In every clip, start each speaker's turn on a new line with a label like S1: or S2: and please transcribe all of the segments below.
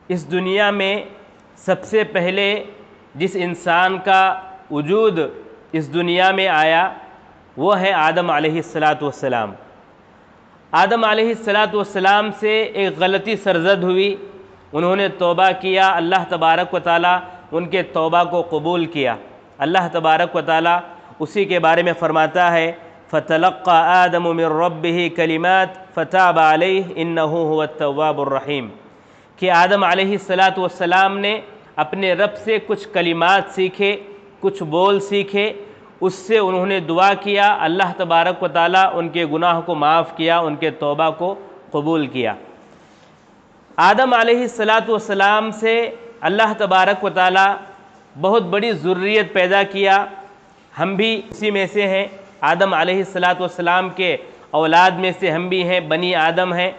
S1: اس دنیا میں سب سے پہلے جس انسان کا وجود اس دنیا میں آیا وہ ہے آدم علیہ السلام۔ آدم علیہ السلام سے ایک غلطی سرزد ہوئی، انہوں نے توبہ کیا، اللہ تبارک و تعالیٰ ان کے توبہ کو قبول کیا۔ اللہ تبارک و تعالیٰ اسی کے بارے میں فرماتا ہے فَتَلَقَّى آدَمُ مِن رَبِّهِ كَلِمَاتٍ فَتَابَ عَلَيْهِ إِنَّهُ هُوَ التَّوَّابُ الرَّحِيمُ کہ آدم علیہ السلام نے اپنے رب سے کچھ کلمات سیکھے، کچھ بول سیکھے، اس سے انہوں نے دعا کیا، اللہ تبارک و تعالیٰ ان کے گناہ کو معاف کیا، ان کے توبہ کو قبول کیا۔ آدم علیہ السلام سے اللہ تبارک و تعالیٰ بہت بڑی ذریت پیدا کیا، ہم بھی اسی میں سے ہیں، آدم علیہ السلام کے اولاد میں سے ہم بھی ہیں، بنی آدم ہیں۔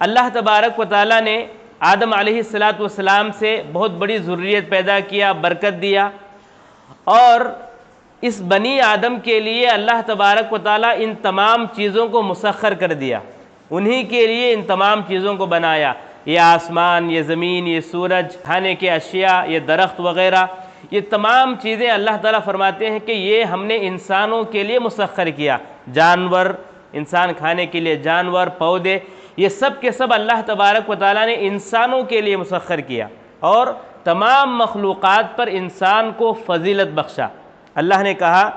S1: اللہ تبارک و تعالیٰ نے آدم علیہ السلام سے بہت بڑی ذریت پیدا کیا، برکت دیا، اور اس بنی آدم کے لیے اللہ تبارک و تعالیٰ ان تمام چیزوں کو مسخر کر دیا، انہی کے لیے ان تمام چیزوں کو بنایا، یہ آسمان، یہ زمین، یہ سورج، کھانے کے اشیاء، یہ درخت وغیرہ، یہ تمام چیزیں اللہ تعالیٰ فرماتے ہیں کہ یہ ہم نے انسانوں کے لیے مسخر کیا۔ جانور، انسان کھانے کے لیے جانور، پودے، یہ سب کے سب اللہ تبارک و تعالیٰ نے انسانوں کے لیے مسخر کیا، اور تمام مخلوقات پر انسان کو فضیلت بخشا۔ اللہ نے کہا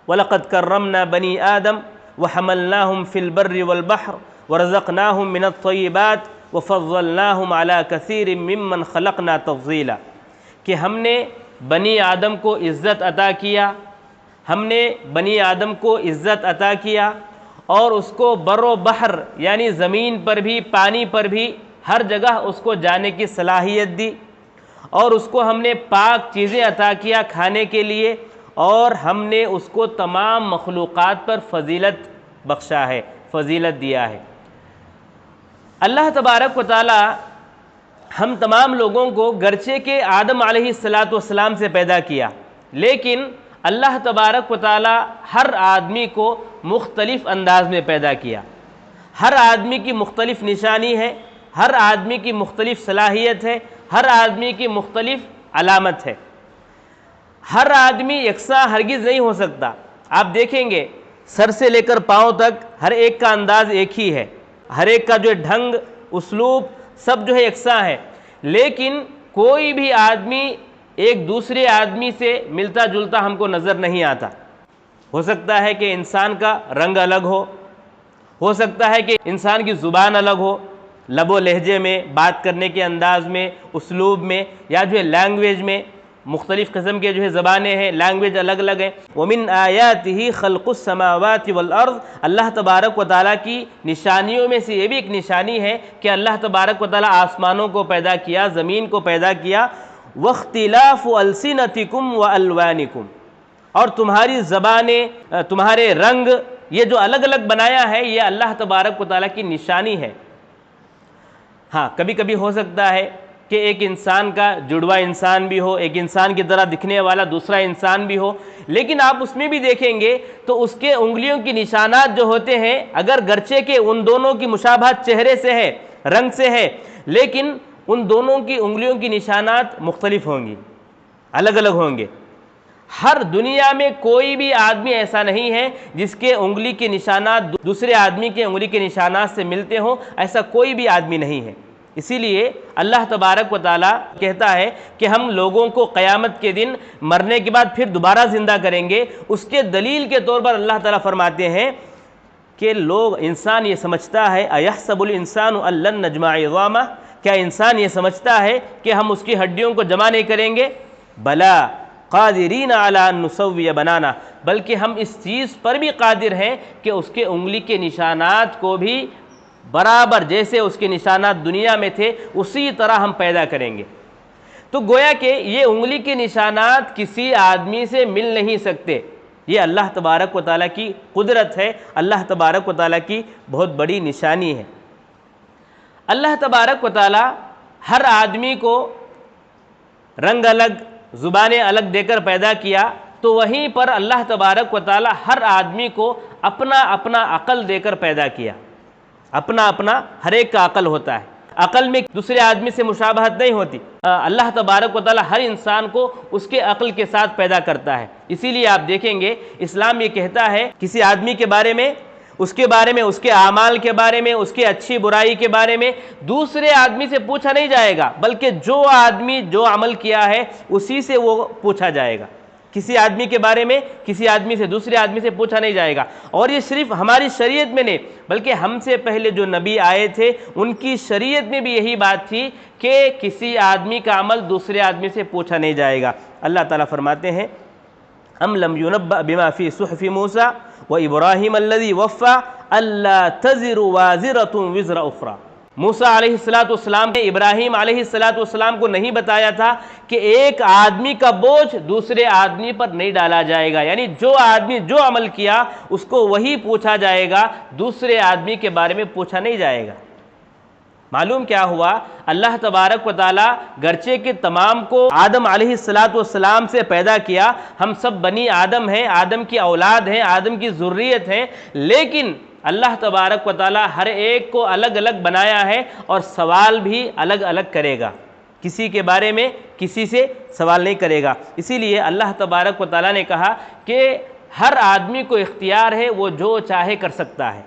S1: وَلَقَدْ كَرَّمْنَا بَنِي آدَمَ وَحَمَلْنَاهُمْ فِي الْبَرِّ وَالْبَحْرِ وَرَزَقْنَاهُمْ مِنَ الطَّيِّبَاتِ وَفَضَّلْنَاهُمْ عَلَى كَثِيرٍ مِّمَّنْ خَلَقْنَا تَفْضِيلًا کہ ہم نے بنی آدم کو عزت عطا کیا، ہم نے بنی آدم کو عزت عطا کیا، اور اس کو بر و بحر یعنی زمین پر بھی، پانی پر بھی، ہر جگہ اس کو جانے کی صلاحیت دی، اور اس کو ہم نے پاک چیزیں عطا کیا کھانے کے لیے، اور ہم نے اس کو تمام مخلوقات پر فضیلت بخشا ہے، فضیلت دیا ہے۔ اللہ تبارک و تعالی ہم تمام لوگوں کو گرچہ کہ آدم علیہ السلام سے پیدا کیا، لیکن اللہ تبارک و تعالی ہر آدمی کو مختلف انداز میں پیدا کیا، ہر آدمی کی مختلف نشانی ہے، ہر آدمی کی مختلف صلاحیت ہے، ہر آدمی کی مختلف علامت ہے۔ ہر آدمی یکساں ہرگز نہیں ہو سکتا، آپ دیکھیں گے سر سے لے کر پاؤں تک ہر ایک کا انداز ایک ہی ہے، ہر ایک کا جو ڈھنگ، اسلوب، سب جو ہے یکساں ہے، لیکن کوئی بھی آدمی ایک دوسرے آدمی سے ملتا جلتا ہم کو نظر نہیں آتا۔ ہو سکتا ہے کہ انسان کا رنگ الگ ہو سکتا ہے کہ انسان کی زبان الگ ہو، لب و لہجے میں، بات کرنے کے انداز میں، اسلوب میں، یا جو ہے لینگویج میں، مختلف قسم کے جو ہے زبانیں ہیں، لینگویج الگ الگ ہیں۔ وَمِنْ آيَاتِهِ خَلْقُ السَّمَاوَاتِ وَالْأَرْضِ اللہ تبارک و تعالیٰ کی نشانیوں میں سے یہ بھی ایک نشانی ہے کہ اللہ تبارک و تعالیٰ آسمانوں کو پیدا کیا، زمین کو پیدا کیا، وَاخْتِلَافُ أَلْسِنَتِكُمْ وَأَلْوَانِكُمْ اور تمہاری زبانیں، تمہارے رنگ، یہ جو الگ الگ بنایا ہے یہ اللہ تبارک و تعالیٰ کی نشانی ہے۔ ہاں کبھی کبھی ہو سکتا ہے کہ ایک انسان کا جڑوا انسان بھی ہو، ایک انسان کی طرح دکھنے والا دوسرا انسان بھی ہو، لیکن آپ اس میں بھی دیکھیں گے تو اس کے انگلیوں کی نشانات جو ہوتے ہیں، اگر گرچہ کہ ان دونوں کی مشابہت چہرے سے ہے، رنگ سے ہے، لیکن ان دونوں کی انگلیوں کی نشانات مختلف ہوں گی، الگ الگ ہوں گے۔ ہر دنیا میں کوئی بھی آدمی ایسا نہیں ہے جس کے انگلی کے نشانات دوسرے آدمی کے انگلی کے نشانات سے ملتے ہوں، ایسا کوئی بھی آدمی نہیں ہے۔ اسی لیے اللہ تبارک و تعالیٰ کہتا ہے کہ ہم لوگوں کو قیامت کے دن مرنے کے بعد پھر دوبارہ زندہ کریں گے۔ اس کے دلیل کے طور پر اللہ تعالیٰ فرماتے ہیں کہ انسان یہ سمجھتا ہے اَيَحْسَبُ الْإِنسَانُ أَن لَّن نَّجْمَعَ عِظَامَهُ کیا انسان یہ سمجھتا ہے کہ ہم اس کی ہڈیوں کو جمع نہیں کریں گے؟ بلا قادرین علی ان نسوی بنانا بلکہ ہم اس چیز پر بھی قادر ہیں کہ اس کے انگلی کے نشانات کو بھی برابر جیسے اس کے نشانات دنیا میں تھے اسی طرح ہم پیدا کریں گے۔ تو گویا کہ یہ انگلی کے نشانات کسی آدمی سے مل نہیں سکتے، یہ اللہ تبارک و تعالیٰ کی قدرت ہے، اللہ تبارک و تعالیٰ کی بہت بڑی نشانی ہے۔ اللہ تبارک و تعالیٰ ہر آدمی کو رنگ الگ، زبانیں الگ دے کر پیدا کیا، تو وہیں پر اللہ تبارک و تعالیٰ ہر آدمی کو اپنا اپنا عقل دے کر پیدا کیا، اپنا اپنا ہر ایک کا عقل ہوتا ہے۔ عقل میں دوسرے آدمی سے مشابہت نہیں ہوتی۔ اللہ تبارک و تعالی ہر انسان کو اس کے عقل کے ساتھ پیدا کرتا ہے، اسی لیے آپ دیکھیں گے اسلام یہ کہتا ہے کسی آدمی کے بارے میں، اس کے اعمال کے بارے میں، اس کے اچھی برائی کے بارے میں دوسرے آدمی سے پوچھا نہیں جائے گا، بلکہ جو آدمی جو عمل کیا ہے اسی سے وہ پوچھا جائے گا۔ کسی آدمی کے بارے میں کسی آدمی سے دوسرے آدمی سے پوچھا نہیں جائے گا۔ اور یہ صرف ہماری شریعت میں نہیں بلکہ ہم سے پہلے جو نبی آئے تھے ان کی شریعت میں بھی یہی بات تھی کہ کسی آدمی کا عمل دوسرے آدمی سے پوچھا نہیں جائے گا۔ اللہ تعالیٰ فرماتے ہیں ام لم ينبأ بما في صحف موسیٰ وابراہیم الذی وفى الا تزر وازرة وزر اخرى۔ موسیٰ علیہ السلام نے ابراہیم علیہ السلام کو نہیں بتایا تھا کہ ایک آدمی کا بوجھ دوسرے آدمی پر نہیں ڈالا جائے گا، یعنی جو آدمی جو عمل کیا اس کو وہی پوچھا جائے گا، دوسرے آدمی کے بارے میں پوچھا نہیں جائے گا۔ معلوم کیا ہوا؟ اللہ تبارک و تعالی گرچہ کہ تمام کو آدم علیہ السلام سے پیدا کیا، ہم سب بنی آدم ہیں، آدم کی اولاد ہیں، آدم کی ذریت ہیں، لیکن اللہ تبارک و تعالی ہر ایک کو الگ الگ بنایا ہے اور سوال بھی الگ الگ کرے گا، کسی کے بارے میں کسی سے سوال نہیں کرے گا۔ اسی لیے اللہ تبارک و تعالی نے کہا کہ ہر آدمی کو اختیار ہے، وہ جو چاہے کر سکتا ہے،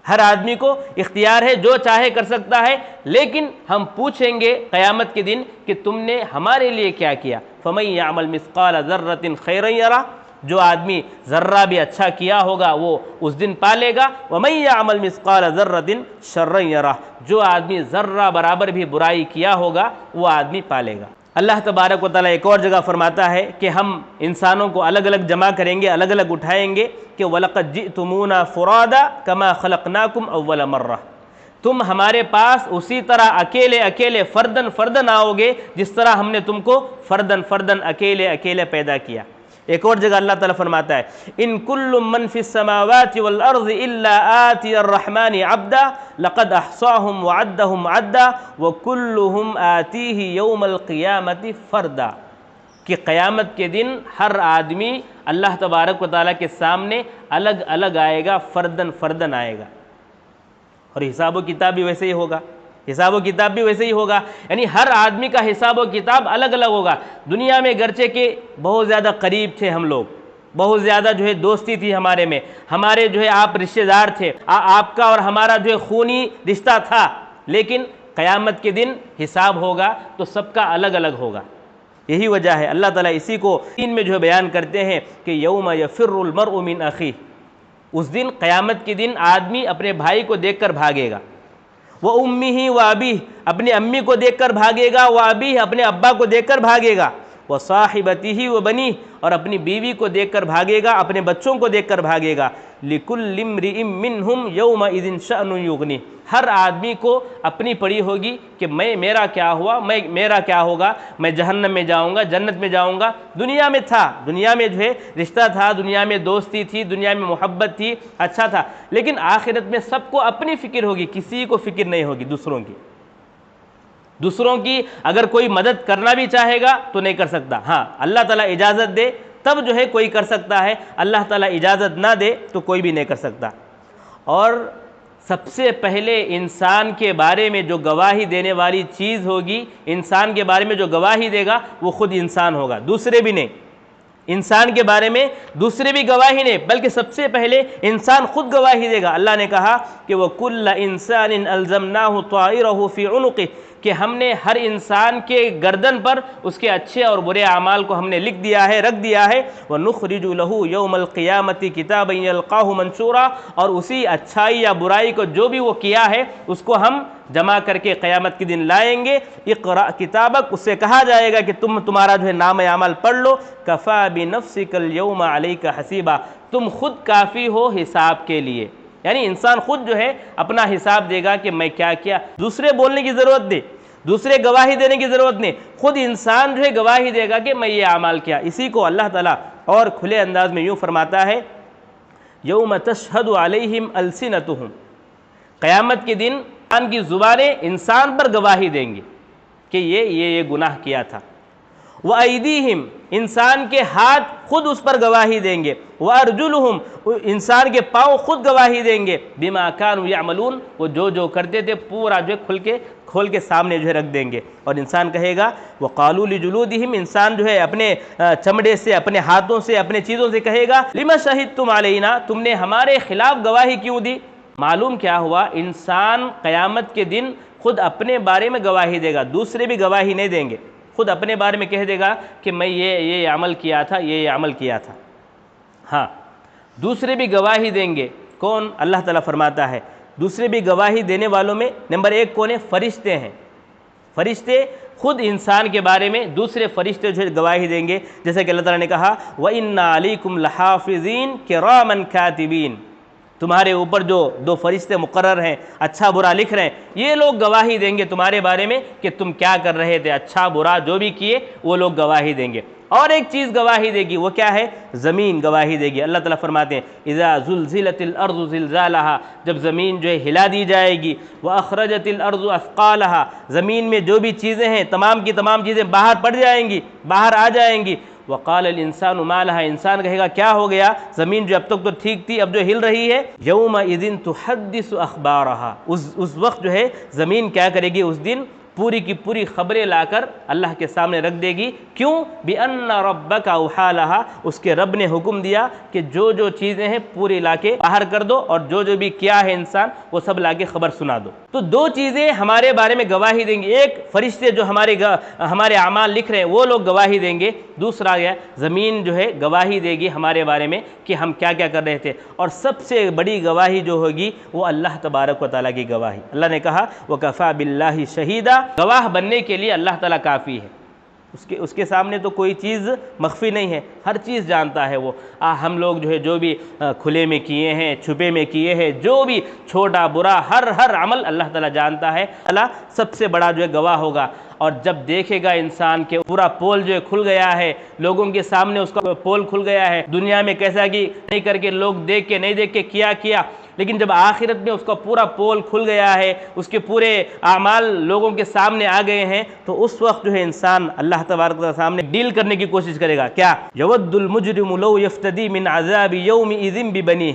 S1: ہر آدمی کو اختیار ہے جو چاہے کر سکتا ہے، لیکن ہم پوچھیں گے قیامت کے دن کہ تم نے ہمارے لیے کیا کیا۔ فَمَن يَعْمَلْ مِثْقَالَ ذَرَّةٍ خَيْرًا يَرَهُ، جو آدمی ذرہ بھی اچھا کیا ہوگا وہ اس دن پالے گا۔ وَمَن يَعْمَلْ مِثْقَالَ ذَرَّةٍ شَرًّا يَرَهُ، جو آدمی ذرہ برابر بھی برائی کیا ہوگا وہ آدمی پالے گا۔ اللہ تبارک و تعالیٰ ایک اور جگہ فرماتا ہے کہ ہم انسانوں کو الگ الگ جمع کریں گے، الگ الگ اٹھائیں گے کہ وَلَقَدْ جِئْتُمُونَا فُرَادًا كَمَا خَلَقْنَاكُمْ أَوَّلَ مَرَّةٍ، تم ہمارے پاس اسی طرح اکیلے اکیلے فردن فردن آؤ گے جس طرح ہم نے تم کو فردن فردن اکیلے اکیلے پیدا کیا۔ ایک اور جگہ اللہ تعالیٰ فرماتا ہے ان کل من فی السماوات والارض الا آتی الرحمن عبدا لقد احصاهم وعدهم عدا وکلهم آتیہ یوم القیامت فردا، کہ قیامت کے دن ہر آدمی اللہ تبارک و تعالیٰ کے سامنے الگ الگ آئے گا، فردن فردن آئے گا، اور حساب و کتاب بھی ویسے ہی ہوگا، حساب و کتاب بھی ویسے ہی ہوگا، یعنی ہر آدمی کا حساب و کتاب الگ الگ ہوگا۔ دنیا میں گرچہ کہ بہت زیادہ قریب تھے ہم لوگ، بہت زیادہ دوستی تھی ہمارے میں، ہمارے آپ رشتہ دار تھے، آپ کا اور ہمارا خونی رشتہ تھا، لیکن قیامت کے دن حساب ہوگا تو سب کا الگ الگ ہوگا۔ یہی وجہ ہے اللہ تعالیٰ اسی کو دین میں بیان کرتے ہیں کہ یوم یفر المرء من اخیہ، اس دن قیامت کے دن آدمی اپنے بھائی کو دیکھ کر بھاگے گا، وَأُمِّهِ وَأَبِيهِ، اپنی امی کو دیکھ کر بھاگے گا، وَأَبِيهِ، اپنے ابا کو دیکھ کر بھاگے گا، وَصَاحِبَتِهِ وَبَنِيهِ، اور اپنی بیوی کو دیکھ کر بھاگے گا، اپنے بچوں کو دیکھ کر بھاگے گا۔ لِكُلِّ امْرِئٍ مِّنْهُمْ يَوْمَئِذٍ شَأْنٌ يُغْنِيهِ، ہر آدمی کو اپنی پڑی ہوگی کہ میرا کیا ہوا، میرا کیا ہوگا، میں جہنم میں جاؤں گا، جنت میں جاؤں گا۔ دنیا میں تھا، دنیا میں رشتہ تھا، دنیا میں دوستی تھی، دنیا میں محبت تھی، اچھا تھا، لیکن آخرت میں سب کو اپنی فکر ہوگی، کسی کو فکر نہیں ہوگی دوسروں کی اگر کوئی مدد کرنا بھی چاہے گا تو نہیں کر سکتا، ہاں اللہ تعالیٰ اجازت دے تب کوئی کر سکتا ہے، اللہ تعالیٰ اجازت نہ دے تو کوئی بھی نہیں کر سکتا۔ اور سب سے پہلے انسان کے بارے میں جو گواہی دینے والی چیز ہوگی، انسان کے بارے میں جو گواہی دے گا وہ خود انسان ہوگا، دوسرے بھی نہیں۔ انسان کے بارے میں دوسرے بھی گواہی نہیں بلکہ سب سے پہلے انسان خود گواہی دے گا۔ اللہ نے کہا کہ وَكُلَّ إِنسَانٍ أَلْزَمْنَاهُ طَائِرَهُ فِي عُنُقِهِ، کہ ہم نے ہر انسان کے گردن پر اس کے اچھے اور برے اعمال کو ہم نے لکھ دیا ہے، رکھ دیا ہے۔ وَنُخْرِجُ لَهُ يَوْمَ الْقِيَامَةِ كِتَابًا يَلْقَاهُ مَنشُورًا، اور اسی اچھائی یا برائی کو جو بھی وہ کیا ہے اس کو ہم جمع کر کے قیامت کے دن لائیں گے۔ اقرأ کتابک، اس سے کہا جائے گا کہ تمہارا نام اعمال پڑھ لو۔ کفا بنفسک اليوم علیک حسیبا، تم خود کافی ہو حساب کے لیے، یعنی انسان خود اپنا حساب دے گا کہ میں کیا کیا، دوسرے بولنے کی ضرورت نہیں، دوسرے گواہی دینے کی ضرورت نہیں، خود انسان گواہی دے گا کہ میں یہ اعمال کیا۔ اسی کو اللہ تعالیٰ اور کھلے انداز میں یوں فرماتا ہے یوم تشہد علیہم السنتہم، قیامت کے دن انسان کی زبانیں انسان پر گواہی دیں گی کہ یہ گناہ کیا تھا۔ وَأَيْدِيهِمْ انسان کے ہاتھ خود اس پر گواہی دیں گے، وَأَرْجُلُهُمْ انسان کے پاؤں خود گواہی دیں گے، بِمَا كَانُوا يَعْمَلُونَ وہ جو کرتے تھے پورا جو کھول کے سامنے جو ہے رکھ دیں گے۔ اور انسان کہے گا وَقَالُوا لِجُلُودِهِمْ انسان جو ہے اپنے چمڑے سے، اپنے ہاتھوں سے، اپنے چیزوں سے کہے گا لِمَ شَهِدتُّمْ عَلَيْنَا تم نے ہمارے خلاف گواہی کیوں دی؟ معلوم کیا ہوا، انسان قیامت کے دن خود اپنے بارے میں گواہی دے گا، دوسرے بھی گواہی نہیں دیں گے، خود اپنے بارے میں کہہ دے گا کہ میں یہ عمل کیا تھا، یہ عمل کیا تھا۔ ہاں دوسرے بھی گواہی دیں گے، کون؟ اللہ تعالیٰ فرماتا ہے دوسرے بھی گواہی دینے والوں میں نمبر 1 کون ہے؟ فرشتے ہیں۔ فرشتے خود انسان کے بارے میں دوسرے فرشتے جو گواہی دیں گے، جیسا کہ اللہ تعالیٰ نے کہا وَإِنَّا عَلَيْكُمْ لَحَافِظِينَ كِرَامًا كَاتِبِينَ تمہارے اوپر جو 2 فرشتے مقرر ہیں اچھا برا لکھ رہے ہیں، یہ لوگ گواہی دیں گے تمہارے بارے میں کہ تم کیا کر رہے تھے، اچھا برا جو بھی کیے وہ لوگ گواہی دیں گے۔ اور ایک چیز گواہی دے گی، وہ کیا ہے؟ زمین گواہی دے گی۔ اللہ تعالیٰ فرماتے ہیں اذا زلزلت الارض زلزالها جب زمین جو ہے ہلا دی جائے گی، واخرجت الارض اثقالها زمین میں جو بھی چیزیں ہیں تمام کی تمام چیزیں باہر پڑ جائیں گی، باہر آ جائیں گی۔ وقال الانسان ما لها انسان کہے گا کیا ہو گیا، زمین جو اب تک تو ٹھیک تھی اب جو ہل رہی ہے، یومئذ تحدث اخبارها اس وقت جو ہے زمین کیا کرے گی، اس دن پوری کی پوری خبریں لا کر اللہ کے سامنے رکھ دے گی۔ کیوں؟ بِأَنَّ رَبَّكَ أَوْحَىٰ لَهَا اس کے رب نے حکم دیا کہ جو چیزیں ہیں پوری لا کے باہر کر دو، اور جو بھی کیا ہے انسان وہ سب لا کے خبر سنا دو۔ تو 2 چیزیں ہمارے بارے میں گواہی دیں گی، ایک فرشتے جو ہمارے اعمال لکھ رہے ہیں وہ لوگ گواہی دیں گے، دوسرا ہے زمین جو ہے گواہی دے گی ہمارے بارے میں کہ ہم کیا کیا کر رہے تھے، اور سب سے بڑی گواہی جو ہوگی وہ اللہ تبارک و تعالیٰ کی گواہی۔ اللہ نے کہا وَكَفَىٰ بِاللَّهِ شَهِيدًا گواہ بننے کے لیے اللہ تعالیٰ کافی ہے، اس کے سامنے تو کوئی چیز مخفی نہیں ہے، ہر چیز جانتا ہے وہ۔ ہم لوگ جو بھی کھلے میں کیے ہیں، چھپے میں کیے ہیں، جو بھی چھوٹا برا ہر عمل اللہ تعالیٰ جانتا ہے۔ اللہ سب سے بڑا جو ہے گواہ ہوگا، اور جب دیکھے گا انسان کے پورا پول جو ہے کھل گیا ہے، لوگوں کے سامنے اس کا پول کھل گیا ہے، دنیا میں کیسا کہ نہیں کر کے لوگ دیکھ کے نہیں دیکھ کے کیا، لیکن جب آخرت میں اس کا پورا پول کھل گیا ہے، اس کے پورے اعمال لوگوں کے سامنے آ گئے ہیں، تو اس وقت جو ہے انسان اللہ تبارک و تعالیٰ سامنے ڈیل کرنے کی کوشش کرے گا۔ کیا؟ یود المجرم لو یفتدی من عذاب یومئذ ببنیہ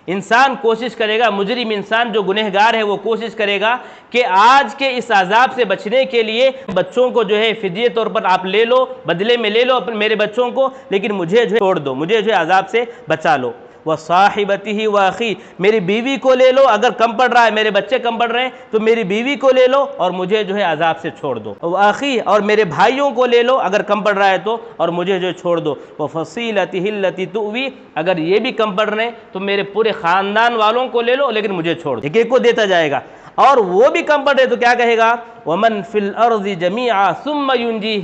S1: انسان کوشش کرے گا، مجرم انسان جو گنہگار ہے وہ کوشش کرے گا کہ آج کے اس عذاب سے بچنے کے لیے بچوں کو جو ہے فدیے طور پر آپ لے لو، بدلے میں لے لو میرے بچوں کو، لیکن مجھے جو ہے چھوڑ دو، مجھے جو ہے عذاب سے بچا لو۔ وَصَاحِبَتِهِ وَأَخِيهِ میری بیوی کو لے لو، اگر کم پڑ رہا ہے، میرے بچے کم پڑ رہے ہیں تو میری بیوی کو لے لو اور مجھے جو ہے عذاب سے چھوڑ دو۔ وَأَخِيهِ اور میرے بھائیوں کو لے لو اگر کم پڑ رہا ہے تو، اور مجھے جو ہے چھوڑ دو۔ وَفَصِيلَتِهِ الَّتِي تُؤْوِي اگر یہ بھی کم پڑ رہے ہیں تو میرے پورے خاندان والوں کو لے لو لیکن مجھے چھوڑ دو۔ ایک کو دیتا جائے گا، اور وہ بھی کم پڑ رہے تو کیا کہے گا؟ وَمَنْ فِي الْأَرْضِ جَمِيعًا ثُمَّ يُنْجِيهِ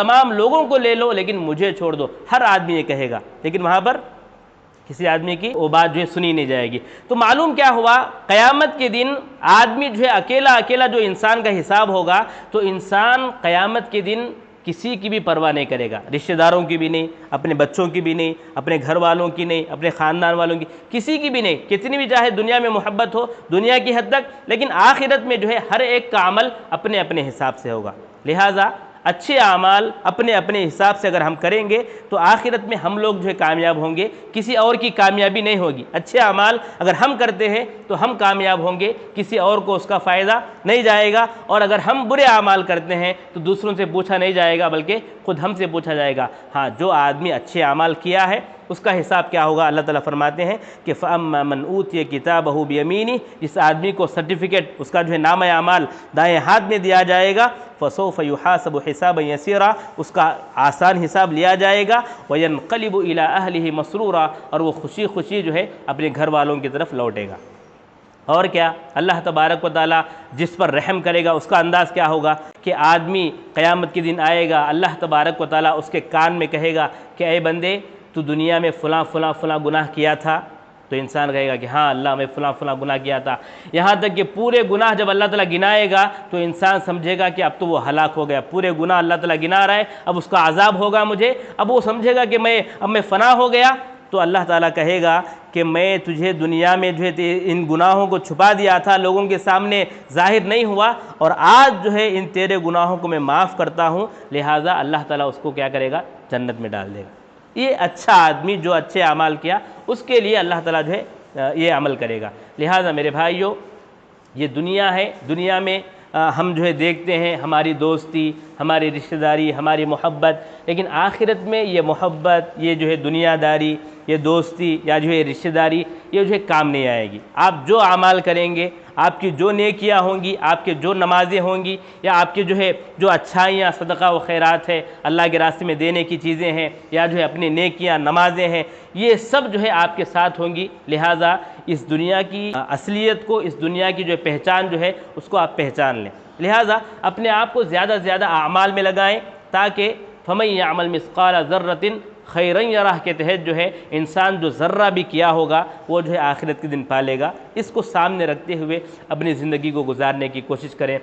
S1: تمام لوگوں کو لے لو لیکن مجھے چھوڑ دو۔ ہر آدمی یہ کہے گا، لیکن وہاں پر کسی آدمی کی وہ بات جو ہے سنی نہیں جائے گی۔ تو معلوم کیا ہوا، قیامت کے دن آدمی جو ہے اکیلا جو انسان کا حساب ہوگا، تو انسان قیامت کے دن کسی کی بھی پرواہ نہیں کرے گا، رشتہ داروں کی بھی نہیں، اپنے بچوں کی بھی نہیں، اپنے گھر والوں کی نہیں، اپنے خاندان والوں کی، کسی کی بھی نہیں، کتنی بھی چاہے دنیا میں محبت ہو دنیا کی حد تک، لیکن آخرت میں جو ہے ہر ایک کا عمل اپنے اپنے حساب سے ہوگا۔ لہٰذا اچھے اعمال اپنے اپنے حساب سے اگر ہم کریں گے تو آخرت میں ہم لوگ جو ہے کامیاب ہوں گے، کسی اور کی کامیابی نہیں ہوگی۔ اچھے اعمال اگر ہم کرتے ہیں تو ہم کامیاب ہوں گے، کسی اور کو اس کا فائدہ نہیں جائے گا، اور اگر ہم برے اعمال کرتے ہیں تو دوسروں سے پوچھا نہیں جائے گا بلکہ خود ہم سے پوچھا جائے گا۔ ہاں جو آدمی اچھے اعمال کیا ہے اس کا حساب کیا ہوگا؟ اللہ تعالیٰ فرماتے ہیں کہ فَأَمَّا مَنْ أُوتِيَ كِتَابَهُ بِيَمِينِهِ جس آدمی کو سرٹیفکیٹ اس کا جو ہے نامہ اعمال دائیں ہاتھ میں دیا جائے گا، فَسَوْفَ يُحَاسَبُ حِسَابًا يَسِيرًا اس کا آسان حساب لیا جائے گا، وَيَنْقَلِبُ إِلَىٰ أَهْلِهِ مَسْرُورًا اور وہ خوشی خوشی جو ہے اپنے گھر والوں کی طرف لوٹے گا۔ اور کیا؟ اللہ تبارک و تعالیٰ جس پر رحم کرے گا اس کا انداز کیا ہوگا کہ آدمی قیامت کے دن آئے گا، اللہ تبارک و تعالیٰ اس کے کان میں کہے گا کہ اے بندے تو دنیا میں فلاں فلاں فلاں گناہ کیا تھا، تو انسان کہے گا کہ ہاں اللہ میں فلاں فلاں گناہ کیا تھا، یہاں تک کہ پورے گناہ جب اللہ تعالیٰ گنائے گا تو انسان سمجھے گا کہ اب تو وہ ہلاک ہو گیا، پورے گناہ اللہ تعالیٰ گنا رہا ہے، اب اس کا عذاب ہوگا مجھے، اب وہ سمجھے گا کہ اب میں فنا ہو گیا۔ تو اللہ تعالیٰ کہے گا کہ میں تجھے دنیا میں جو ہے ان گناہوں کو چھپا دیا تھا، لوگوں کے سامنے ظاہر نہیں ہوا، اور آج جو ہے ان تیرے گناہوں کو میں معاف کرتا ہوں، لہٰذا اللہ تعالیٰ اس کو کیا کرے گا؟ جنت میں ڈال دے گا۔ یہ اچھا آدمی جو اچھے اعمال کیا، اس کے لیے اللہ تعالیٰ جو ہے یہ عمل کرے گا۔ لہٰذا میرے بھائیوں، یہ دنیا ہے، دنیا میں ہم جو ہے دیکھتے ہیں ہماری دوستی، ہماری رشتہ داری، ہماری محبت، لیکن آخرت میں یہ محبت، یہ جو ہے دنیا داری، یہ دوستی یا جو ہے رشتہ داری، یہ جو ہے کام نہیں آئے گی۔ آپ جو اعمال کریں گے، آپ کی جو نیکیاں ہوں گی، آپ کے جو نمازیں ہوں گی، یا آپ کے جو ہے جو اچھائیاں صدقہ و خیرات ہے، اللہ کے راستے میں دینے کی چیزیں ہیں، یا جو ہے اپنی نیکیاں نمازیں ہیں، یہ سب جو ہے آپ کے ساتھ ہوں گی۔ لہٰذا اس دنیا کی اصلیت کو، اس دنیا کی جو پہچان جو ہے، اس کو آپ پہچان لیں۔ لہٰذا اپنے آپ کو زیادہ سے زیادہ اعمال میں لگائیں، تاکہ فَمَن يَعْمَلْ مِثْقَالَ ذَرَّةٍ خَيْرًا يَرَهُ کے تحت جو ہے انسان جو ذرہ بھی کیا ہوگا وہ جو ہے آخرت کے دن پالے گا۔ اس کو سامنے رکھتے ہوئے اپنی زندگی کو گزارنے کی کوشش کریں۔